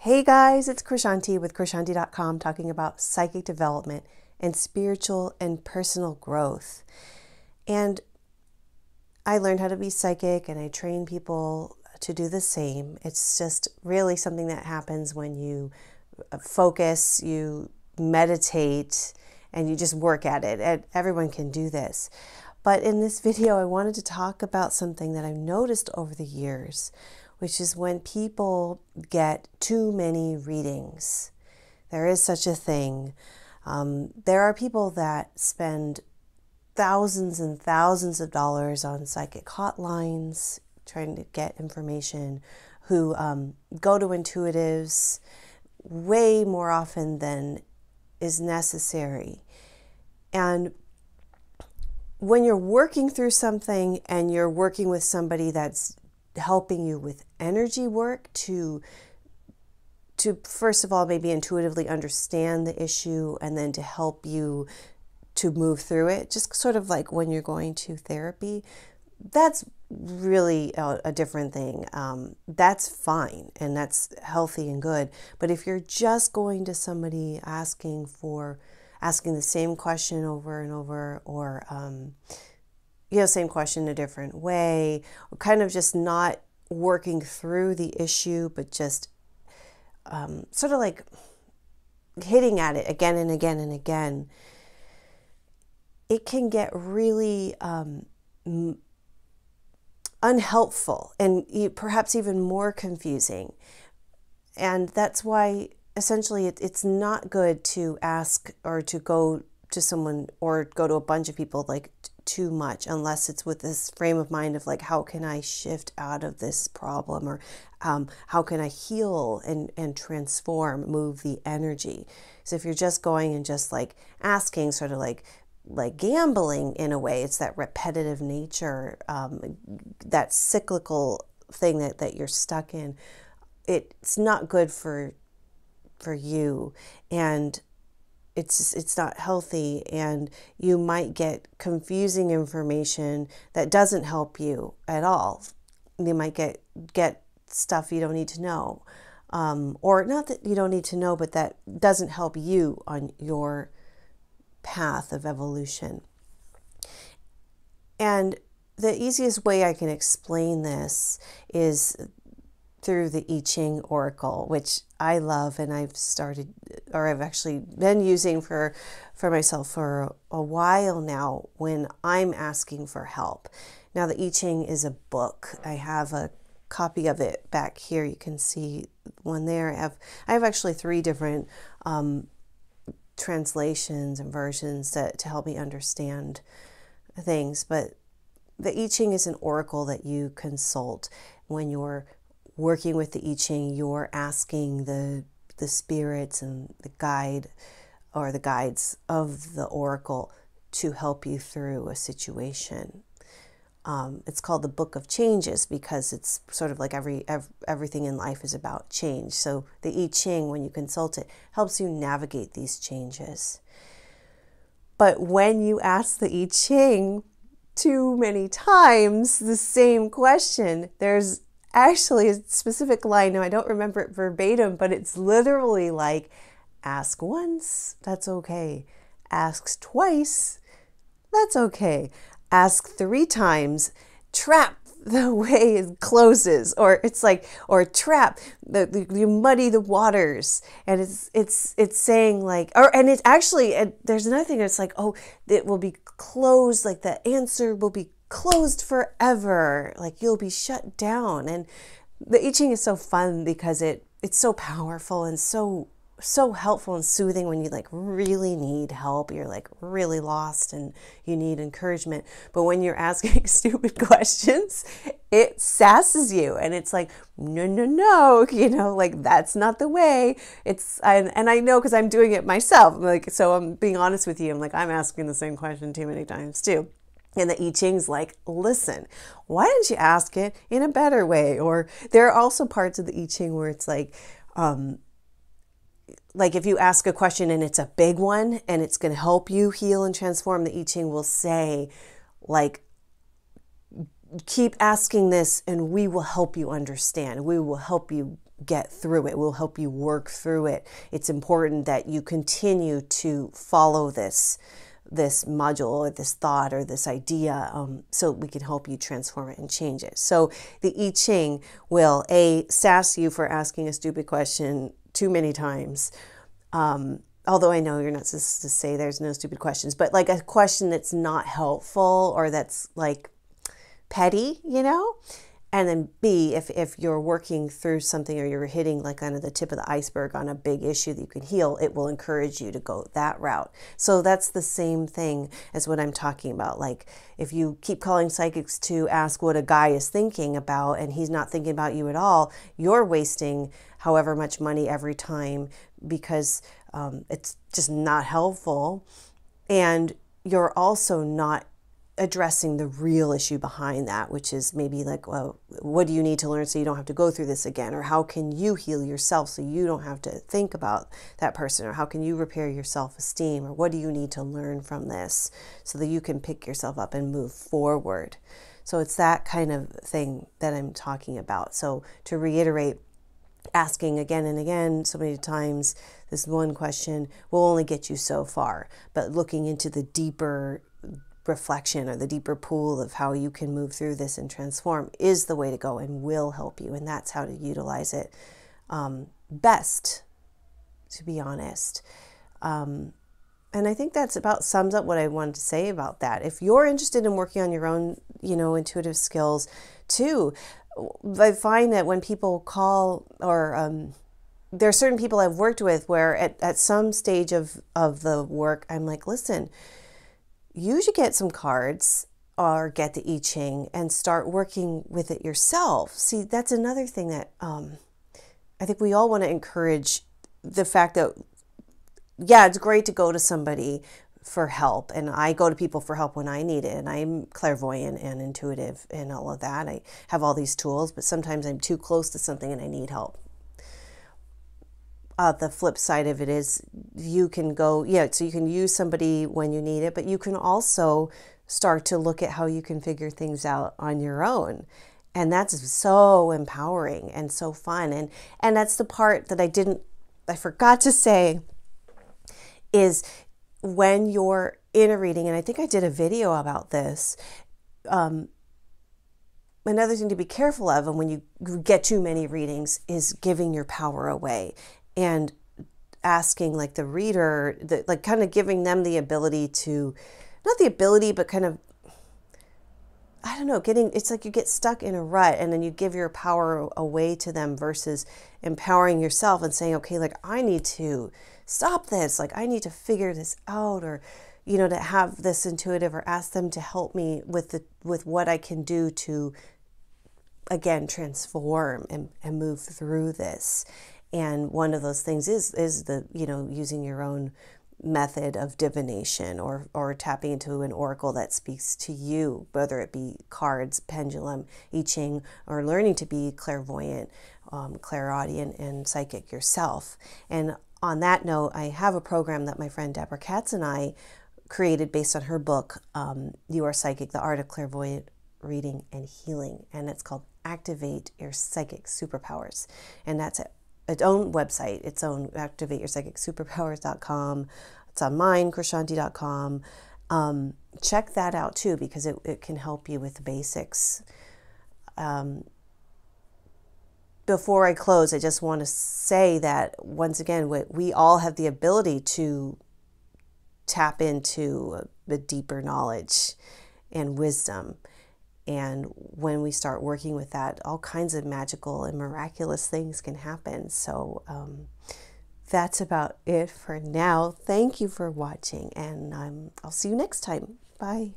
Hey guys, it's Krishantiw with Krishantiw.com talking about psychic development and spiritual and personal growth. And I learned how to be psychic and I train people to do the same. It's just really something that happens when you focus, you meditate, and you just work at it. And everyone can do this. But in this video, I wanted to talk about something that I've noticed over the years, which is when people get too many readings. There is such a thing. There are people that spend thousands and thousands of dollars on psychic hotlines trying to get information, who go to intuitives way more often than is necessary. And when you're working through something and you're working with somebody that's helping you with energy work to first of all maybe intuitively understand the issue and then to help you to move through it, just sort of like when you're going to therapy, that's really a different thing. That's fine and that's healthy and good. But if you're just going to somebody asking the same question over and over, or same question in a different way, or kind of just not working through the issue, but just sort of like hitting at it again and again and again, it can get really unhelpful and perhaps even more confusing. And that's why essentially it's not good to ask or to go to someone or go to a bunch of people like too much, unless it's with this frame of mind of like, how can I shift out of this problem, or how can I heal and transform, move the energy. So if you're just going and just like asking, sort of like gambling in a way, it's that repetitive nature, that cyclical thing that you're stuck in. It's not good for you, and it's not healthy, and you might get confusing information that doesn't help you at all. You might get stuff you don't need to know, or not that you don't need to know, but that doesn't help you on your path of evolution. And the easiest way I can explain this is through the I Ching Oracle, which I love, and I've actually been using for myself for a while now when I'm asking for help. Now, the I Ching is a book. I have a copy of it back here. You can see one there. I have actually 3 different translations and versions to help me understand things. But the I Ching is an oracle that you consult. When you're working with the I Ching, you're asking the spirits and the guide or the guides of the oracle to help you through a situation. It's called the Book of Changes because it's sort of like everything in life is about change. So the I Ching, when you consult it, helps you navigate these changes. But when you ask the I Ching too many times the same question, there's actually a specific line. Now, I don't remember it verbatim, but it's literally like, ask once, that's okay. Ask twice, that's okay. Ask 3 times, trap, the way it closes, or it's like, or trap, you muddy the waters. And it's saying like, and it's actually, there's another thing that's like, oh, it will be closed, like the answer will be closed forever, like you'll be shut down. And the I Ching is so fun because it's so powerful and so helpful and soothing when you like really need help, you're like really lost and you need encouragement. But when you're asking stupid questions, it sasses you and it's like, no, like that's not the way. And I know because I'm doing it myself. Like, so I'm being honest with you. I'm like, I'm asking the same question too many times too. And the I Ching's like, listen, why didn't you ask it in a better way? Or there are also parts of the I Ching where it's like if you ask a question and it's a big one and it's going to help you heal and transform, the I Ching will say, like, keep asking this and we will help you understand. We will help you get through it. We'll help you work through it. It's important that you continue to follow this module or this thought or this idea, so we can help you transform it and change it. So the I Ching will sass you for asking a stupid question too many times. Although I know you're not supposed to say there's no stupid questions, but like a question that's not helpful or that's like petty, And then B, if you're working through something or you're hitting like kind of the tip of the iceberg on a big issue that you can heal, it will encourage you to go that route. So that's the same thing as what I'm talking about. Like if you keep calling psychics to ask what a guy is thinking about and he's not thinking about you at all, you're wasting however much money every time because it's just not helpful. And you're also not addressing the real issue behind that, which is maybe like, well, what do you need to learn so you don't have to go through this again? Or how can you heal yourself so you don't have to think about that person? Or how can you repair your self-esteem? Or what do you need to learn from this so that you can pick yourself up and move forward? So it's that kind of thing that I'm talking about. So to reiterate, asking again and again so many times this one question will only get you so far, but looking into the deeper reflection or the deeper pool of how you can move through this and transform is the way to go and will help you. And that's how to utilize it best, to be honest. And I think that's about sums up what I wanted to say about that. If you're interested in working on your own, intuitive skills too, I find that when people call or there are certain people I've worked with where at some stage of the work, I'm like, listen, you should get some cards or get the I Ching and start working with it yourself. See, that's another thing that I think we all want to encourage, the fact that, yeah, it's great to go to somebody for help. And I go to people for help when I need it. And I'm clairvoyant and intuitive and all of that. I have all these tools, but sometimes I'm too close to something and I need help. The flip side of it is you can go, so you can use somebody when you need it, but you can also start to look at how you can figure things out on your own. And that's so empowering and so fun. And that's the part that I forgot to say is when you're in a reading, and I think I did a video about this, another thing to be careful of, and when you get too many readings, is giving your power away. And asking like the reader, like kind of giving them the ability to, not the ability, but kind of, I don't know, it's like you get stuck in a rut and then you give your power away to them versus empowering yourself and saying, okay, like I need to stop this. Like I need to figure this out, or, to have this intuitive, or ask them to help me with what I can do to, again, transform and move through this. And one of those things is the, using your own method of divination or tapping into an oracle that speaks to you, whether it be cards, pendulum, I Ching, or learning to be clairvoyant, clairaudient, and psychic yourself. And on that note, I have a program that my friend Deborah Katz and I created based on her book, You Are Psychic, The Art of Clairvoyant Reading and Healing. And it's called Activate Your Psychic Superpowers. And that's its own website, its own activateyourspsychicsuperpowers.com. It's on mine, Krishanti.com. Check that out too, because it can help you with the basics. Before I close, I just want to say that once again, we all have the ability to tap into a deeper knowledge and wisdom. And when we start working with that, all kinds of magical and miraculous things can happen. So that's about it for now. Thank you for watching, and I'll see you next time. Bye.